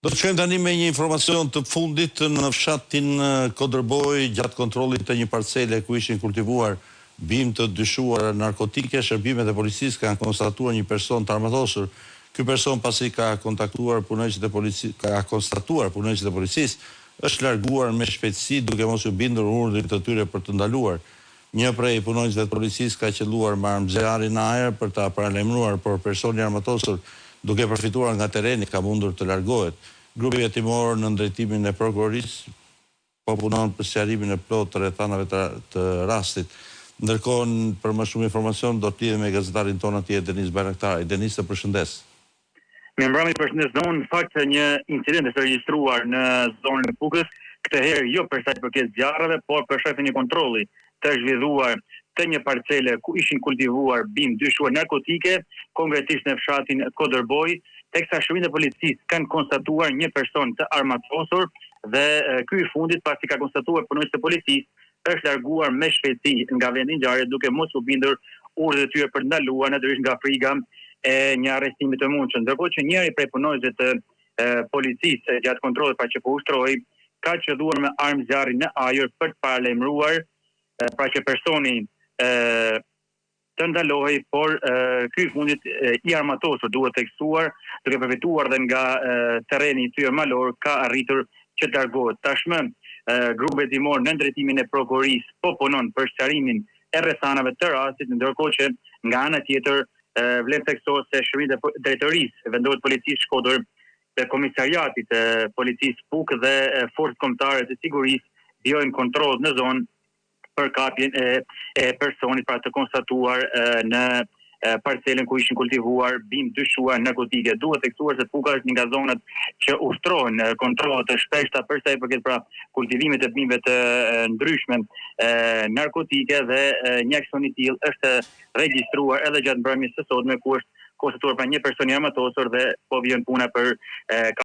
Do të shkojmë tani me një informacion të fundit në fshatin Kodërboj gjatë kontrollit të një parcele ku ishin kultivuar bimë të dyshuara narkotike. Shërbimet e policisë kanë konstatuar një person të armatosur. Ky person pasi ka konstatuar punonjësit e policisë, është larguar me shpejtësi duke mos u bindur urdhrit të tyre për të ndaluar. Një prej punonjësve të policisë ka qelluar me armëzjarri në ajër për ta paralajmëruar, por personi armatosur duke përfituar nga tereni ka mundur të largohet. Grupi hetimor në drejtimin e prokurorisë po punon për sqarimin e plotë të rrethanave të rastit. Ndërkohë, për më shumë informacion do të lidhemi me gazetarin tonë atje Denis Bayraktari. Denis, të përshëndes. Mirëmbrëmje, përshëndes zonë. Në fakt një incident është regjistruar në zonën e Pukës, këtë herë jo për sa i përket zjarreve, por për shkak të një kontrolli të zhvilluar të një parcele ku ishin kultivuar bimë dyshuar narkotike, konkretisht në fshatin Kodërboj, teksa shërbimet e policisë kanë konstatuar një person të armatosur dhe ky i fundit pasi ka konstatuar punonjësit e policisë është larguar me shpejtësi nga vendi i ngjarjes duke mos u bindur urdhët e tyre për ndaluar natyrisht nga frika e një arrestimi të mundshëm. Ndërkohë që njëri prej punonjësve të policisë gjatë kontrollit pa që po ushtroi ka qelluar me armë zjarri në ajër për të paralajmëruar pra që personi të ndalohej, por ky i fundit i armatosur duhet tekstuar, duke përfituar dhe nga terreni i tyre malor, ka arritur që të largohet. Tashmë grupi hetimor në drejtimin e prokurorisë po punon për sqarimin e rrethanave të rastit, ndërkohë që nga ana tjetër vlen tekstohet se shërbimet e drejtorisë vendohet policisë Shkodër dhe komisariatit të policisë Pukë dhe forcët kombëtare të sigurisë bëjnë kontroll në zonë për kapjen e personit pra të konstatuar në parcelën ku ishin kultivuar bimë dyshuar narkotike. Duhet tekstuar se Puka është një nga zonat që ushtrohen kontrollet të shpeshta për sa i përket pra kultivimit të bimëve të ndryshme narkotike dhe një aksion i tillë është regjistruar edhe gjatë mbrëmjes së sotme ku është konstatuar pra një person i armatosur dhe po vjen puna për